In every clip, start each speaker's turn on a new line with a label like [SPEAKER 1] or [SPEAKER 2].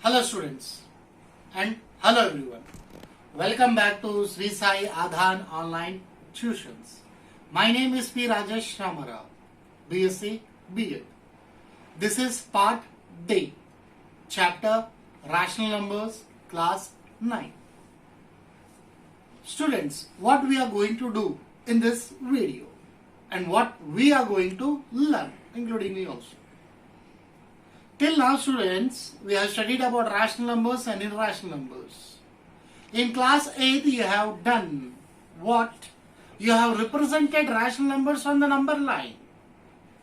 [SPEAKER 1] Hello students and hello everyone. Welcome back to Sri Sai Adhan Online Tuitions. My name is P. Rajesh Ramara, BSc B.Ed. This is part D, chapter Rational Numbers, class 9. Students, what we are going to do in this video and what we are going to learn, including me also. Till now, students, we have studied about rational numbers and irrational numbers. In class 8, you have done what? You have represented rational numbers on the number line.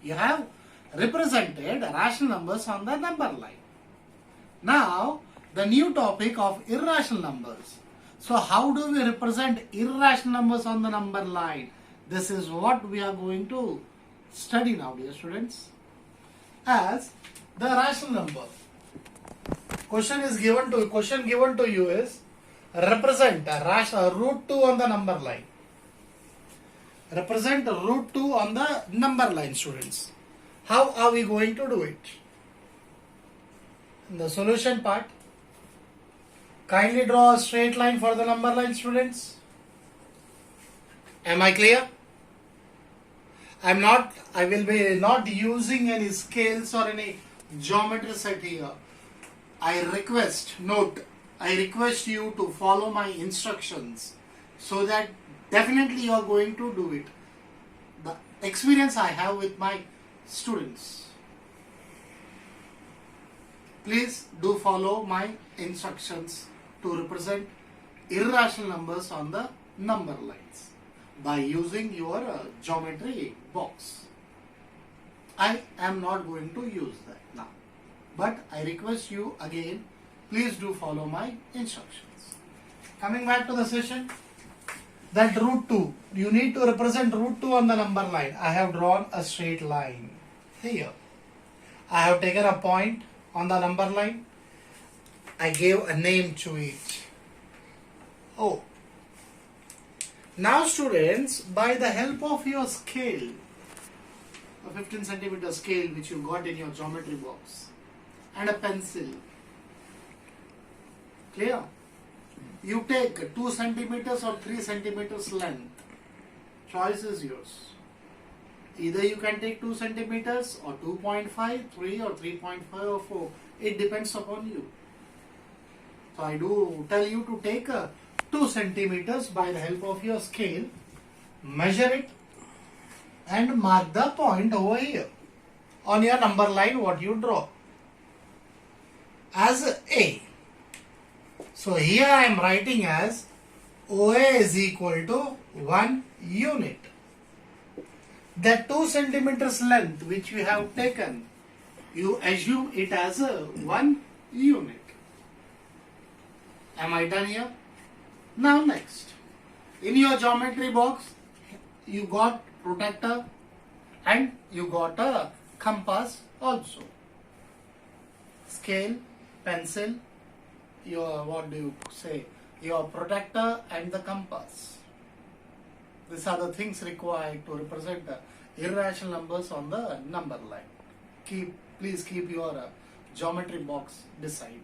[SPEAKER 1] You have represented rational numbers on the number line. Now, the new topic of irrational numbers. So, how do we represent irrational numbers on the number line? This is what we are going to study now, dear students. As the rational number. Question given to you is represent root 2 on the number line. Represent root 2 on the number line, students. How are we going to do it? In the solution part, kindly draw a straight line for the number line, students. Am I clear? I will be not using any scales or any geometry set here. I request you to follow my instructions so that definitely you are going to do it. The experience I have with my students. Please do follow my instructions to represent irrational numbers on the number lines by using your geometry box. I am not going to use that now, but I request you again, please do follow my instructions. Coming back to the session, that root 2, you need to represent root 2 on the number line. I have drawn a straight line here. I have taken a point on the number line. I gave a name to it. Oh. Now students, by the help of your scale, a 15 centimeter scale which you got in your geometry box, and a pencil, clear? You take 2 centimeters or 3 centimeters length. Choice is yours. Either you can take 2 centimeters or 2.5, 3 or 3.5 or 4. It depends upon you. So I do tell you to take 2 centimeters by the help of your scale, measure it and mark the point over here on your number line what you draw as A. So here I am writing as OA is equal to 1 unit. That 2 centimeters length which we have taken, you assume it as a 1 unit. Am I done here? Now next, in your geometry box, you got protractor and you got a compass also. Scale, pencil, your protractor and the compass. These are the things required to represent the irrational numbers on the number line. Please keep your geometry box beside.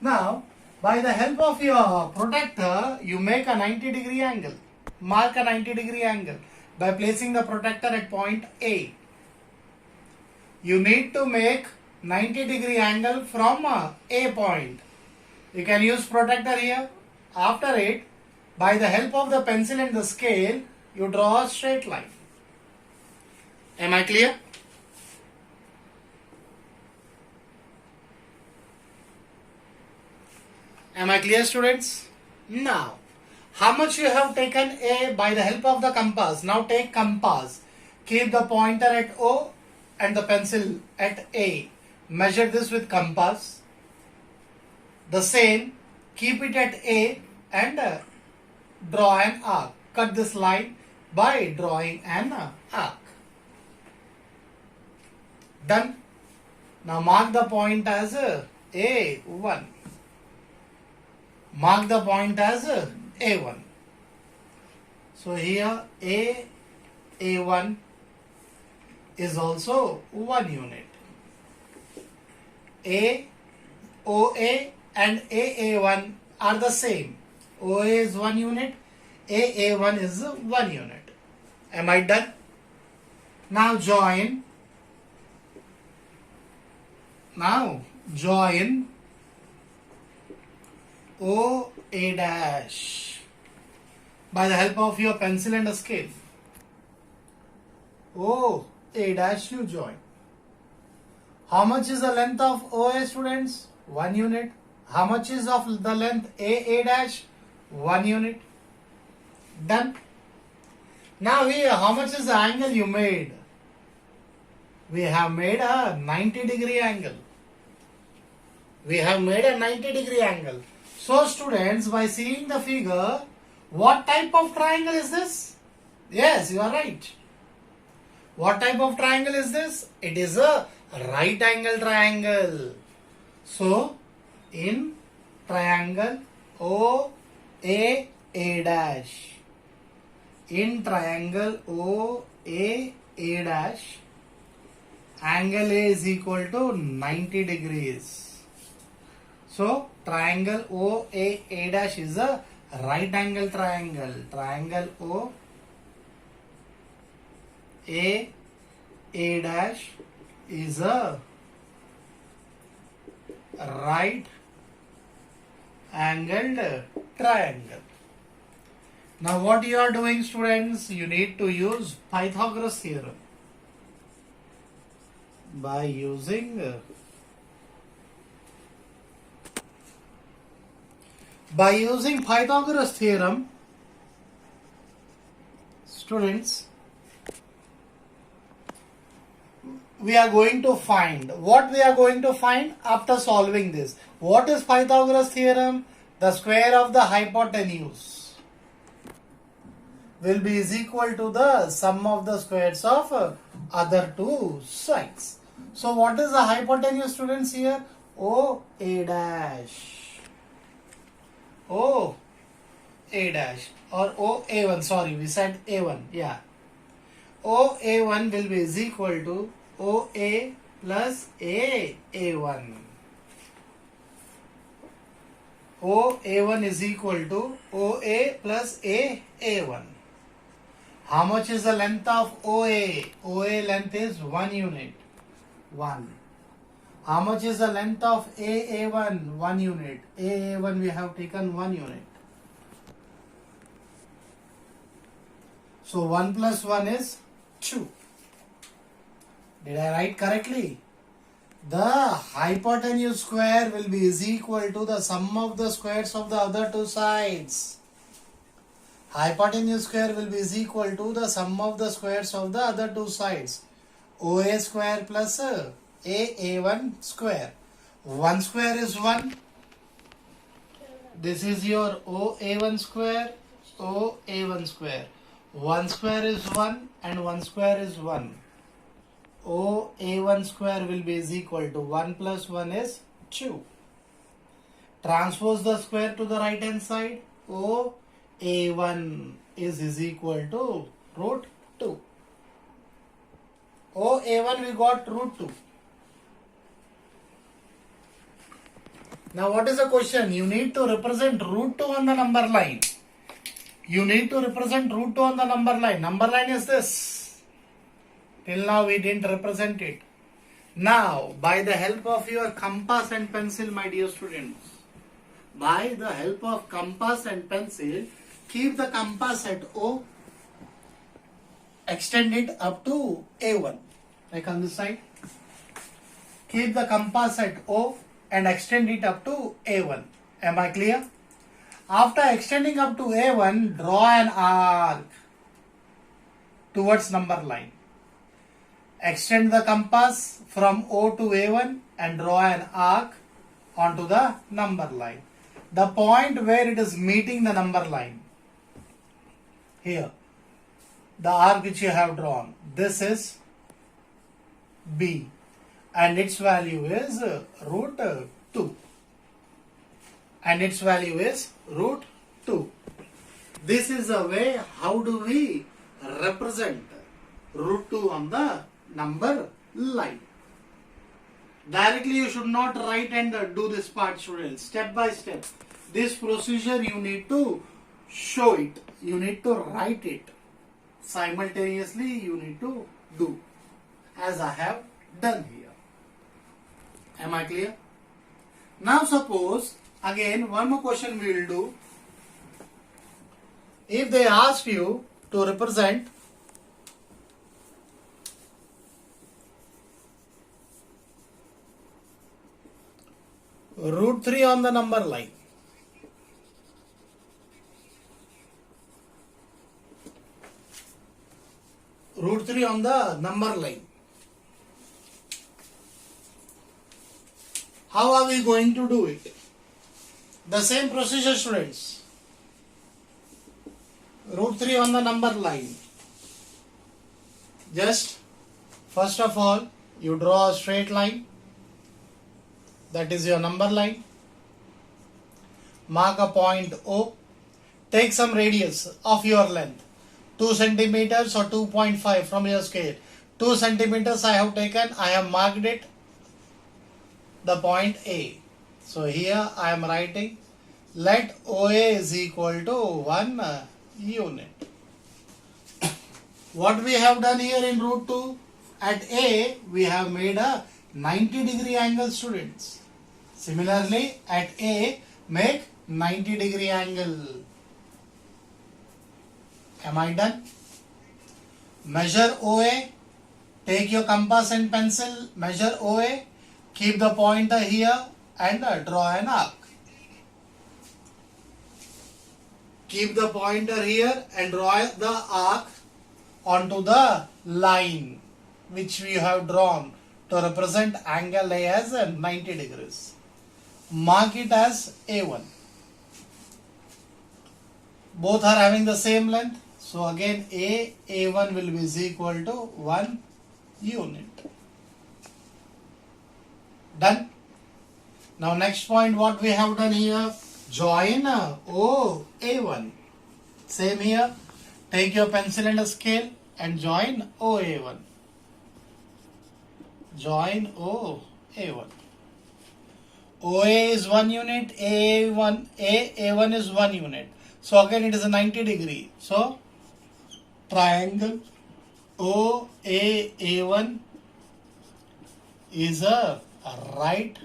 [SPEAKER 1] Now, by the help of your protractor, you make a 90-degree angle. Mark a 90-degree angle by placing the protractor at point A. You need to make 90-degree angle from A point. You can use protractor here. After it, by the help of the pencil and the scale, you draw a straight line. Am I clear? Am I clear, students? Now, how much you have taken A by the help of the compass? Now take compass. Keep the pointer at O and the pencil at A. Measure this with compass. The same, keep it at A and draw an arc. Cut this line by drawing an arc. Done. Now mark the point as A1. Mark the point as A1. So here A1 is also 1 unit. A OA and AA1 are the same. OA is 1 unit, AA1 is 1 unit. Am I done? Now join OA dash by the help of your pencil and a scale. OA dash you join. How much is the length of OA, students? 1 unit. How much is of the length AA dash? 1 unit. Done. Now here, how much is the angle you made? We have made a 90-degree angle. We have made a 90-degree angle. So students, by seeing the figure, what type of triangle is this? Yes, you are right. What type of triangle is this? It is a right angle triangle. So, in triangle OAA dash, in triangle OAA dash, angle A is equal to 90 degrees. So, triangle OAA dash is a right angle triangle. Triangle OAA dash is a right angled triangle. Now what you are doing, students? You need to use Pythagoras theorem. By using Pythagoras theorem, students, we are going to find what we are going to find after solving this. What is Pythagoras theorem? The square of the hypotenuse will be is equal to the sum of the squares of other two sides. So what is the hypotenuse, students, here? OA dash. OA dash or OA1, sorry, we said A1, yeah. OA1 will be is equal to OA plus AA1. OA1 is equal to OA plus AA1. How much is the length of OA? OA length is 1 unit. 1. How much is the length of AA1? 1 unit. AA1 we have taken 1 unit. So 1 plus 1 is 2. Did I write correctly? The hypotenuse square will be is equal to the sum of the squares of the other two sides. Hypotenuse square will be is equal to the sum of the squares of the other two sides. OA square plus AA1 square. 1 square is 1. This is your OA1 square, OA1 square. 1 square is 1 and 1 square is 1. OA1 square will be is equal to 1 plus 1 is 2. Transpose the square to the right hand side. OA1 is equal to root 2. OA1 we got root 2. Now what is the question? You need to represent root 2 on the number line. You need to represent root 2 on the number line. Number line is this. Till now we didn't represent it. Now by the help of your compass and pencil, my dear students, by the help of compass and pencil, keep the compass at O, extend it up to A1, like on this side. Keep the compass at O and extend it up to A1. Am I clear? After extending up to A1, draw an arc towards number line. Extend the compass from O to A1 and draw an arc onto the number line. The point where it is meeting the number line, here, the arc which you have drawn, this is B and its value is root 2. And its value is root 2. This is the way how do we represent root 2 on the number line. Directly you should not write and do this part, students. Step by step. This procedure you need to show it. You need to write it. Simultaneously you need to do. As I have done here. Am I clear? Now suppose, again one more question we will do. If they ask you to represent root 3 on the number line. Root 3 on the number line. How are we going to do it? The same procedure, students. Root 3 on the number line. Just first of all, you draw a straight line. That is your number line. Mark a point O. Take some radius of your length. 2 centimeters or 2.5 from your scale. 2 centimeters I have taken. I have marked it. The point A. So here I am writing, let OA is equal to 1 unit. What we have done here in root 2, at A we have made a 90-degree angle, students. Similarly at A make 90-degree angle. Am I done? Measure OA. Take your compass and pencil. Measure OA. Keep the pointer here and draw an arc. Keep the pointer here and draw the arc onto the line which we have drawn to represent angle A as 90 degrees. Mark it as A1. Both are having the same length. So again A1 will be equal to 1 unit. Done. Now next point what we have done here, join OA1. Same here, take your pencil and a scale and join OA1. Join OA1. OA is 1 unit, A1 is 1 unit. So again it is a 90 degree. So triangle OAA1 is a right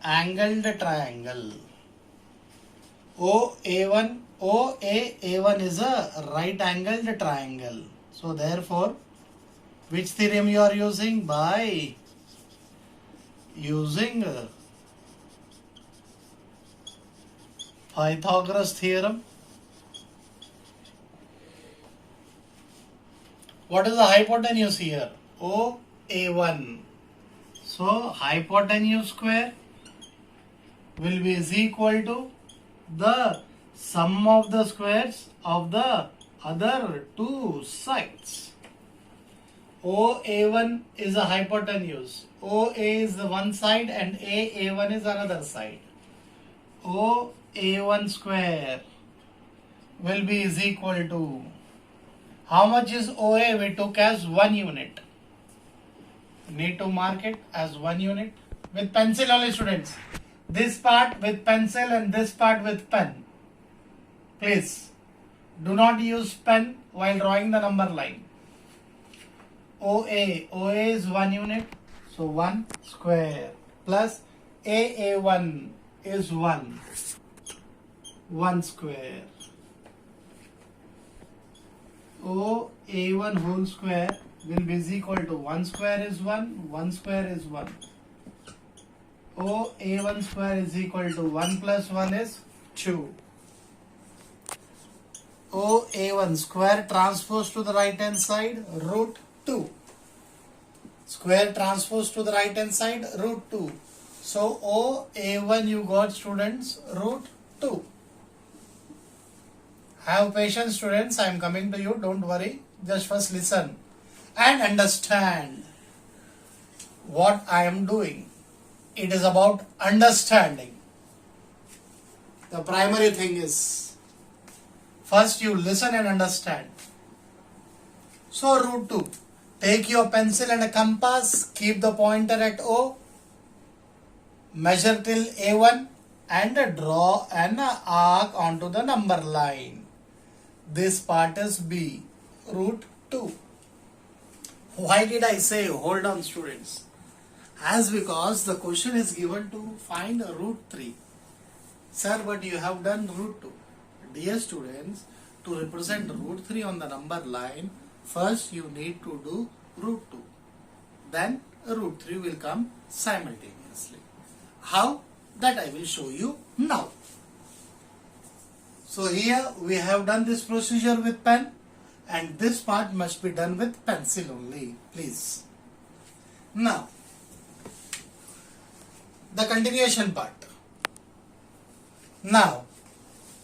[SPEAKER 1] angled triangle. OAA1 is a right angled triangle. So therefore, which theorem you are using? By using Pythagoras theorem. What is the hypotenuse here? OA1. So hypotenuse square will be is equal to the sum of the squares of the other two sides. OA1 is a hypotenuse. OA is the one side and AA1 is another side. OA1 square will be is equal to, how much is OA? We took as 1 unit. Need to mark it as 1 unit. With pencil only, students. This part with pencil and this part with pen. Please do not use pen while drawing the number line. OA is 1 unit. So 1 square plus AA1 is 1 square. OA1 whole square will be equal to 1 square is 1 square is 1. OA1 square is equal to 1 plus 1 is 2. OA1 square transpose to the right hand side, root 2. Square transpose to the right hand side, root 2. So OA1 you got, students, root 2. Have patience, students. I am coming to you. Don't worry. Just first listen and understand what I am doing. It is about understanding. The primary thing is first you listen and understand. So root 2. Take your pencil and a compass, keep the pointer at O, measure till A1 and draw an arc onto the number line. This part is B, root 2. Why did I say hold on students? As because the question is given to find root 3. Sir, but you have done root 2. Dear students, to represent root 3 on the number line, first you need to do root 2. Then root 3 will come simultaneously. How? That I will show you now. So here we have done this procedure with pen, and this part must be done with pencil only, please. Now, the continuation part. Now,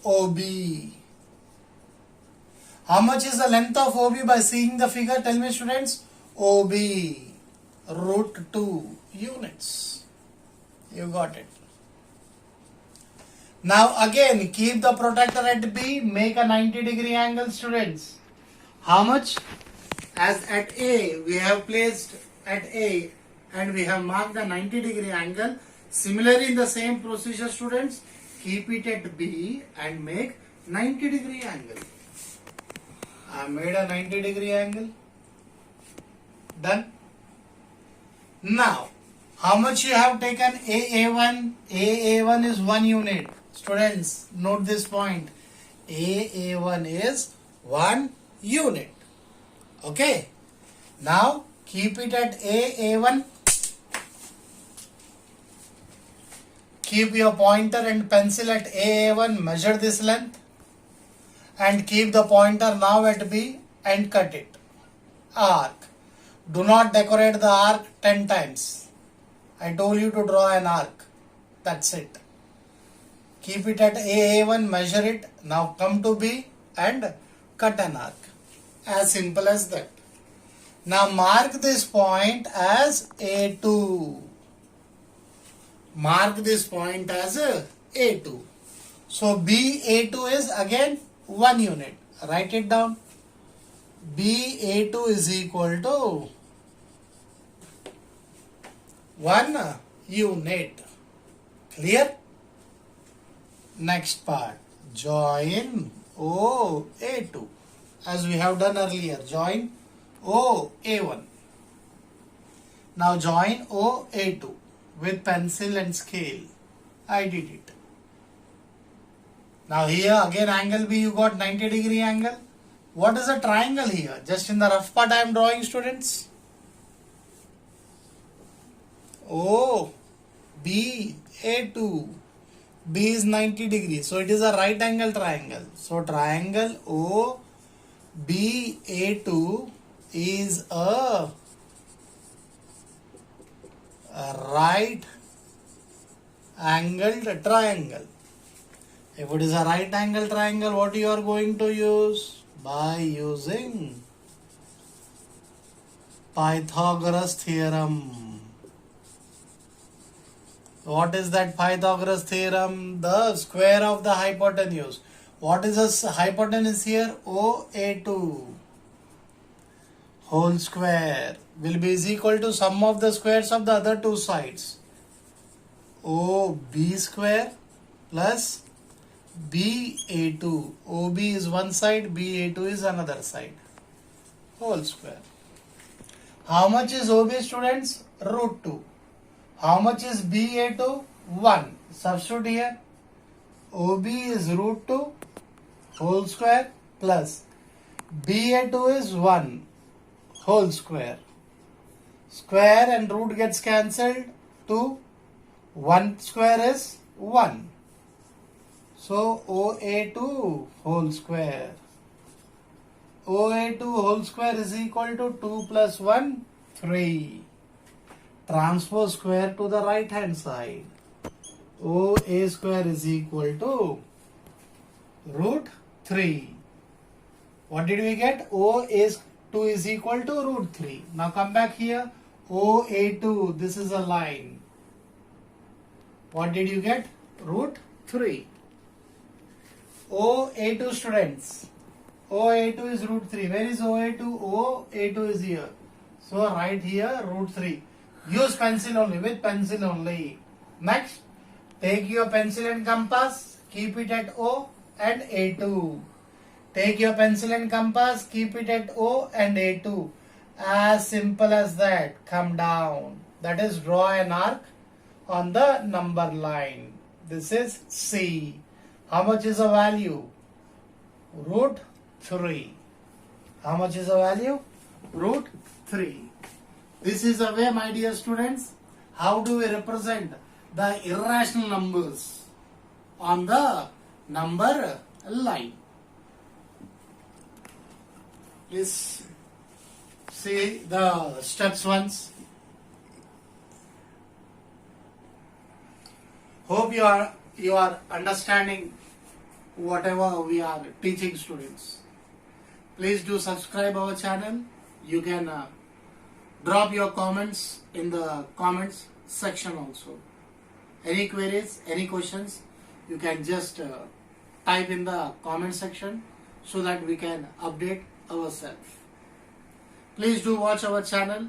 [SPEAKER 1] OB. How much is the length of OB by seeing the figure? Tell me students. OB, root 2 units. You got it. Now again, keep the protractor at B, make a 90-degree angle, students. How much? As at A, we have placed at A and we have marked the 90-degree angle. Similarly, in the same procedure, students, keep it at B and make 90-degree angle. I made a 90-degree angle. Done. Now, how much you have taken? AA1. AA1 is 1 unit. Students, note this point. AA1 is 1 unit. Okay. Now, keep it at AA1. Keep your pointer and pencil at AA1. Measure this length. And keep the pointer now at B and cut it. Arc. Do not decorate the arc 10 times. I told you to draw an arc. That's it. Keep it at AA1, measure it. Now come to B and cut an arc. As simple as that. Now mark this point as A2. Mark this point as A2. So BA2 is again 1 unit. Write it down. BA2 is equal to 1 unit. Clear? Next part. Join OA2. As we have done earlier. Join OA1. Now join OA2 with pencil and scale. I did it. Now here again angle B, you got 90-degree angle. What is a triangle here? Just in the rough part I am drawing, students. O, B, A2. B is 90 degrees. So it is a right angle triangle. So triangle O, B, A2 is a right angled triangle. If it is a right angle triangle, what you are going to use? By using Pythagoras theorem. What is that Pythagoras theorem? The square of the hypotenuse. What is the hypotenuse here? OA2 whole square will be is equal to sum of the squares of the other two sides. OB square plus BA2. OB is one side, BA2 is another side. Whole square. How much is OB, students? Root 2. How much is BA2? 1. Substitute here. OB is root 2 whole square plus BA2 is 1 whole square. Square and root gets cancelled. 2. 1 square is 1. So OA2 whole square. OA2 whole square is equal to 2 plus 1, 3. Transpose square to the right hand side. OA square is equal to root 3. What did we get? OA2 is equal to root 3. Now come back here. OA2, this is a line. What did you get? Root 3. OA2, students. OA2 is root 3. Where is OA2? OA2 is here. So write here root 3. Use pencil only, with pencil only. Next, take your pencil and compass, keep it at O and A2. Take your pencil and compass, keep it at O and A2. As simple as that. Come down. That is, draw an arc on the number line. This is C. How much is the value? Root 3. How much is the value? Root 3. This is a way, my dear students, how do we represent the irrational numbers on the number line. Please see the steps once. Hope you are understanding whatever we are teaching students. Please do subscribe our channel. You can drop your comments in the comments section also. Any queries, any questions, you can just type in the comment section so that we can update ourselves. Please do watch our channel.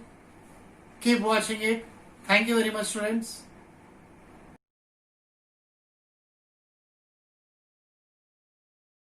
[SPEAKER 1] Keep watching it. Thank you very much, students.